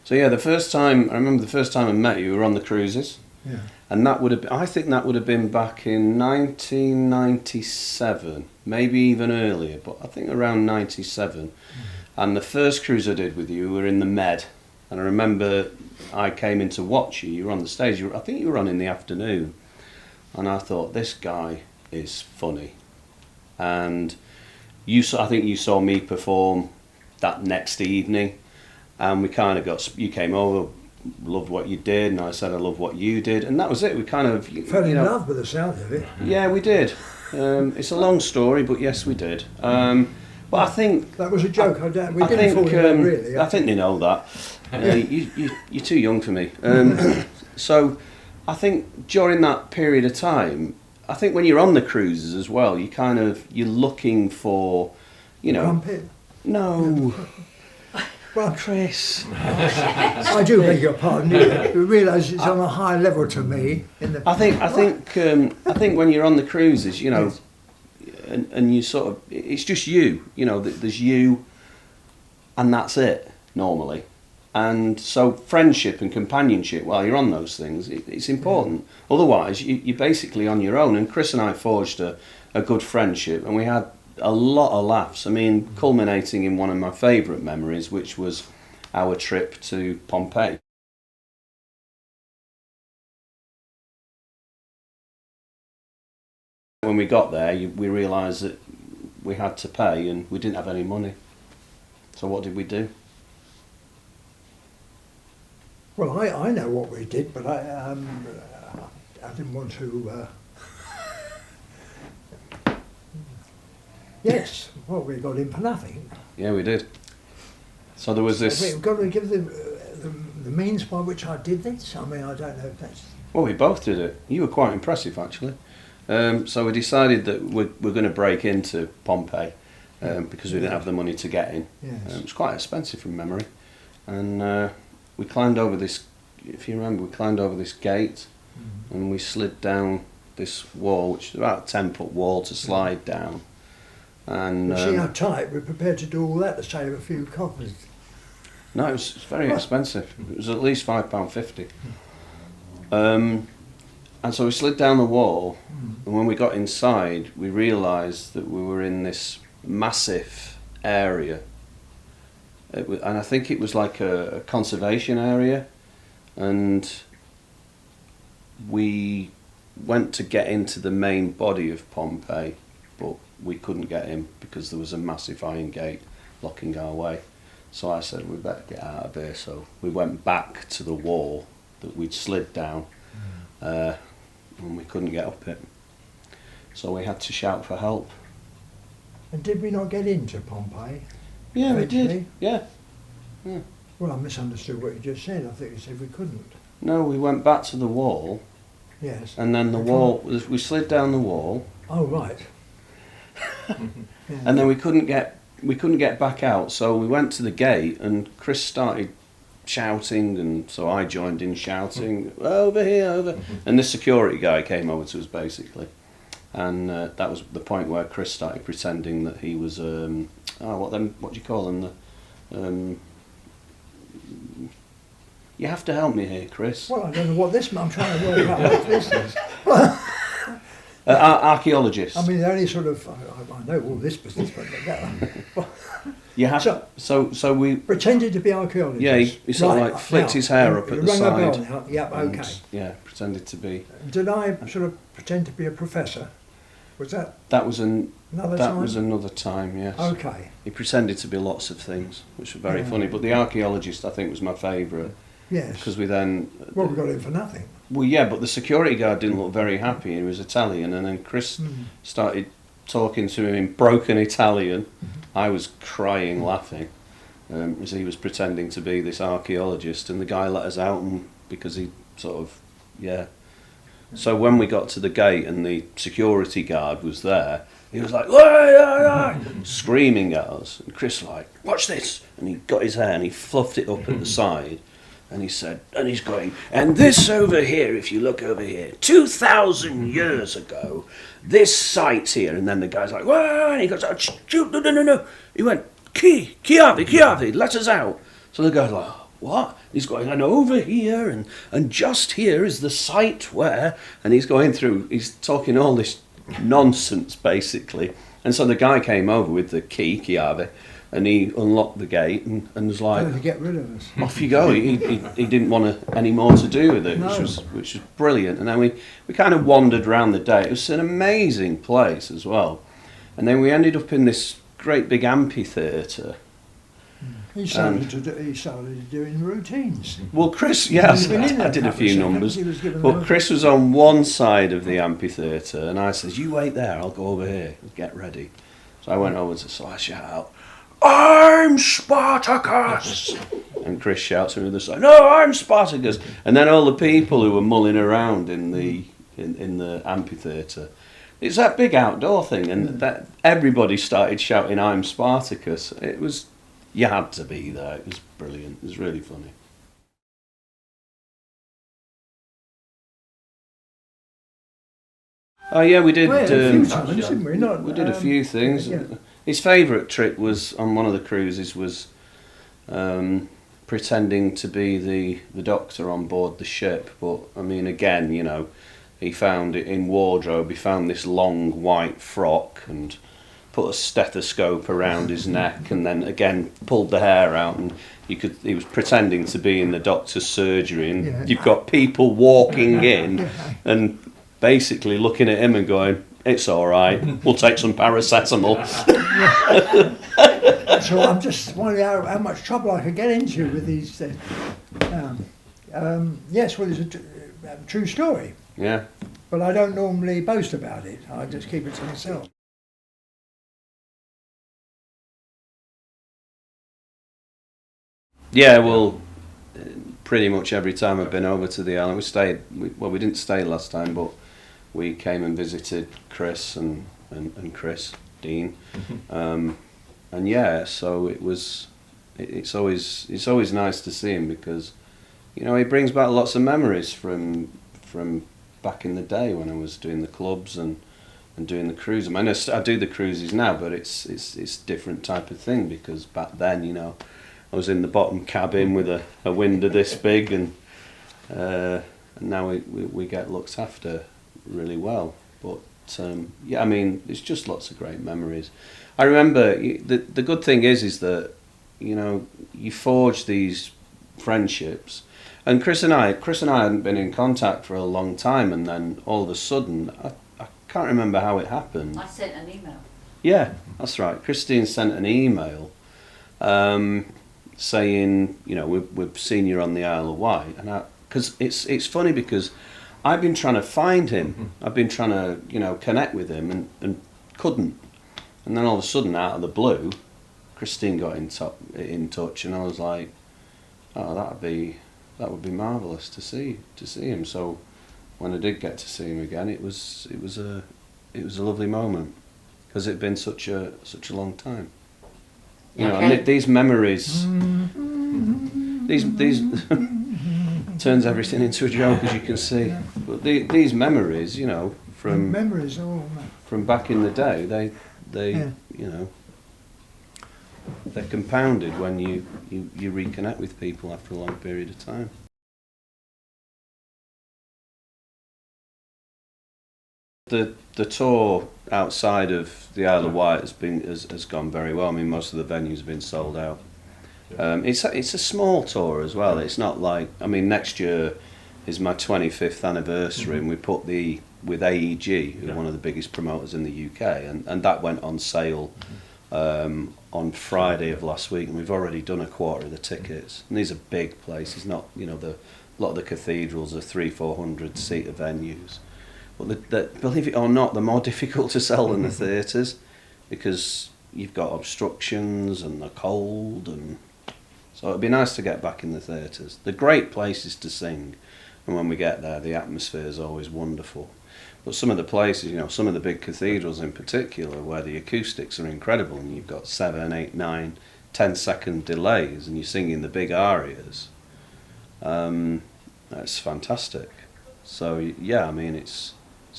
So yeah, I remember the first time I met you, we were on the cruises. Yeah. And that would have been, I think that would have been back in 1997, maybe even earlier, but I think around 97. And the first cruise I did with you, we were in the Med. And I remember I came in to watch you. You were on the stage. I think you were on in the afternoon. And I thought, this guy is funny. And I think you saw me perform that next evening. And we kind of you came over, loved what you did. And I said, I love what you did. And that was it. We kind of... Fell in love with the sound of it. Yeah, we did. It's a long story, but yes, we did. But I think... That was a joke. We didn't fall in love, really. I think they know that. You're too young for me. So I think during that period of time, I think when you're on the cruises as well, you're looking for, Crumpet? No. Well, Chris. I do beg your pardon. You realise it's on a high level to me. I think when you're on the cruises, Yes. and you sort of, it's just you. There's you, and that's it normally. And so friendship and companionship while you're on those things, it's important. Otherwise, you're basically on your own. And Chris and I forged a good friendship, and we had a lot of laughs. I mean, culminating in one of my favourite memories, which was our trip to Pompeii. When we got there, we realised that we had to pay, and we didn't have any money. So what did we do? Well, I know what we did, but I didn't want to... Yes, well, we got in for nothing. Yeah, we did. So there was this... We've got to give the means by which I did this. I mean, I don't know if that's... Well, we both did it. You were quite impressive, actually. So we decided that we're going to break into Pompeii because we didn't have the money to get in. Yes. It was quite expensive from memory. And we climbed over this, if you remember, gate, and we slid down this wall, which is about a 10-foot wall to slide down. And you see how tight we're prepared to do all that to save a few coppers. No, it was very expensive. It was at least £5.50. And so we slid down the wall, and when we got inside, we realised that we were in this massive area. And I think it was like a conservation area, and we went to get into the main body of Pompeii, but we couldn't get in because there was a massive iron gate blocking our way. So I said, we better get out of here. So we went back to the wall that we'd slid down, and we couldn't get up it. So we had to shout for help. And did we not get into Pompeii? Yeah, eventually? we did. Yeah. Well, I misunderstood what you just said. I think you said we couldn't. No, we went back to the wall. Yes. And then we slid down the wall. Oh, right. And then we couldn't get back out, so we went to the gate, and Chris started shouting, and so I joined in shouting, over here, over. And this security guy came over to us basically, and that was the point where Chris started pretending that he was what do you call them? You have to help me here, Chris. Well, I don't know what this. I'm trying to work out what this is. Archaeologist. I mean, the only sort of I know all this business, but you have so we pretended to be archaeologists. Yeah, he sort of like flicked his hair up at the side. Rung a bell now. Yep, okay. Yeah, pretended to be. Did I sort of pretend to be a professor? Was that? That was another time. That was another time. Yes. Okay. He pretended to be lots of things, which were very funny. But the archaeologist, I think, was my favourite. Yes. Because we then. Well, we got in for nothing. Well, yeah, but the security guard didn't look very happy. He was Italian, and then Chris started talking to him in broken Italian. I was crying, laughing, as he was pretending to be this archaeologist, and the guy let us out, because he sort of, yeah. So when we got to the gate and the security guard was there, he was like, screaming at us, and Chris like, watch this, and he got his hair and he fluffed it up at the side. And he said, and he's going, and this over here, if you look over here, 2,000 years ago, this site here. And then the guy's like, whoa, and he goes, oh, no. He went, Chiavi, let us out. So the guy's like, what? He's going, and over here, and just here is the site where, and he's going through, he's talking all this nonsense, basically. And so the guy came over with the key have, and he unlocked the gate and was like, to get rid of us. off you go. He didn't want any more to do with it, No. which was brilliant. And then we kind of wandered around the day. It was an amazing place as well. And then we ended up in this great big amphitheatre. He started doing routines. Well, Chris, yes, I did a few numbers. But Chris was on one side of the amphitheatre, and I says, "You wait there, I'll go over here, get ready." So I went over so I shout out, "I'm Spartacus!" And Chris shouts from the other side, "No, I'm Spartacus!" And then all the people who were mulling around in the amphitheatre, it's that big outdoor thing, and that everybody started shouting, "I'm Spartacus." It was, you had to be there. It was brilliant. It was really funny. Oh yeah, we did. A few times, didn't we? We did a few things. Yeah. His favourite trick was on one of the cruises was pretending to be the doctor on board the ship. But I mean, again, you know, he found it in wardrobe. He found this long white frock and put a stethoscope around his neck, and then again pulled the hair out, and he was pretending to be in the doctor's surgery, and you've got people walking in and basically looking at him and going, "It's all right, we'll take some paracetamol." So I'm just wondering how much trouble I could get into with these. Yes, well, it's a true story. Yeah. But I don't normally boast about it. I just keep it to myself. Yeah, well, pretty much every time I've been over to the island, we didn't stay last time, but we came and visited Chris and Chris, Dean. And yeah, so it's always nice to see him, because, you know, he brings back lots of memories from back in the day when I was doing the clubs and doing the cruise. I mean, I do the cruises now, but it's a different type of thing, because back then, you know, I was in the bottom cabin with a window this big, and now we get looked after really well. But yeah, I mean, it's just lots of great memories. I remember the good thing is that, you know, you forge these friendships. And Chris and I hadn't been in contact for a long time, and then all of a sudden, I can't remember how it happened. I sent an email. Yeah, that's right. Christine sent an email saying, you know, we've seen you on the Isle of Wight, and because it's funny, because I've been trying to find him. I've been trying to, you know, connect with him and couldn't. And then all of a sudden, out of the blue, Christine got in touch, and I was like, oh, that would be marvellous to see him. So when I did get to see him again, it was a lovely moment, because it'd been such a long time. You know, and these memories, these turns everything into a joke, as you can see. But these memories, you know, from back in the day, they you know, they're compounded when you reconnect with people after a long period of time. The tour outside of the Isle of Wight has gone very well. I mean, most of the venues have been sold out. It's a small tour as well. It's not like, I mean, next year is my 25th anniversary, and we put with AEG, who are one of the biggest promoters in the UK, and that went on sale on Friday of last week, and we've already done a quarter of the tickets. And these are big places, not, you know, a lot of the cathedrals are 300-400 seater venues. But believe it or not, they're more difficult to sell than the theatres, because you've got obstructions and the cold, and so it'd be nice to get back in the theatres. They're great places to sing, and when we get there, the atmosphere is always wonderful. But some of the places, you know, some of the big cathedrals in particular, where the acoustics are incredible, and you've got 7, 8, 9, 10-second delays, and you're singing the big arias, that's fantastic. So yeah, I mean, it's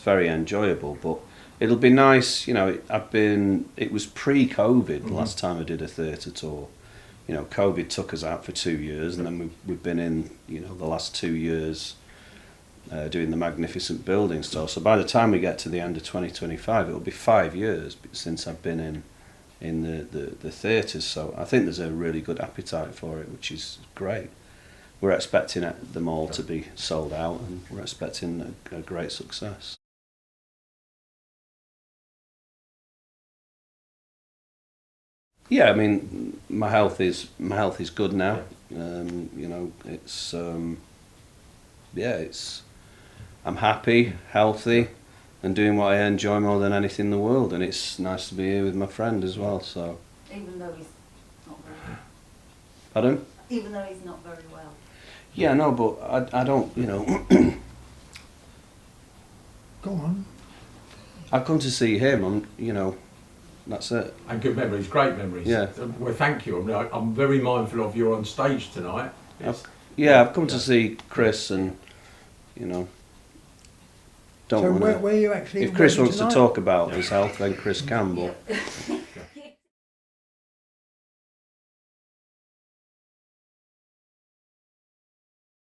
very enjoyable, but it'll be nice, you know. It was pre-COVID last time I did a theatre tour, you know, COVID took us out for 2 years, and then we've been in, you know, the last 2 years doing the magnificent building stuff. So by the time we get to the end of 2025, it'll be 5 years since I've been in the theatres. So I think there's a really good appetite for it, which is great. We're expecting them all to be sold out, and we're expecting a great success. Yeah, I mean, my health is good now. You know, it's I'm happy, healthy, and doing what I enjoy more than anything in the world. And it's nice to be here with my friend as well. So. Even though he's not very well. Pardon? Even though he's not very well. Yeah, no, but I don't, you know. Go on. I've come to see him. You know, that's it. And good memories, great memories. Yeah. Well, thank you. I mean, I'm very mindful of you on stage tonight. I've come to see Chris, and you know. So where you actually? If Chris wants to talk about his health, then Chris can. But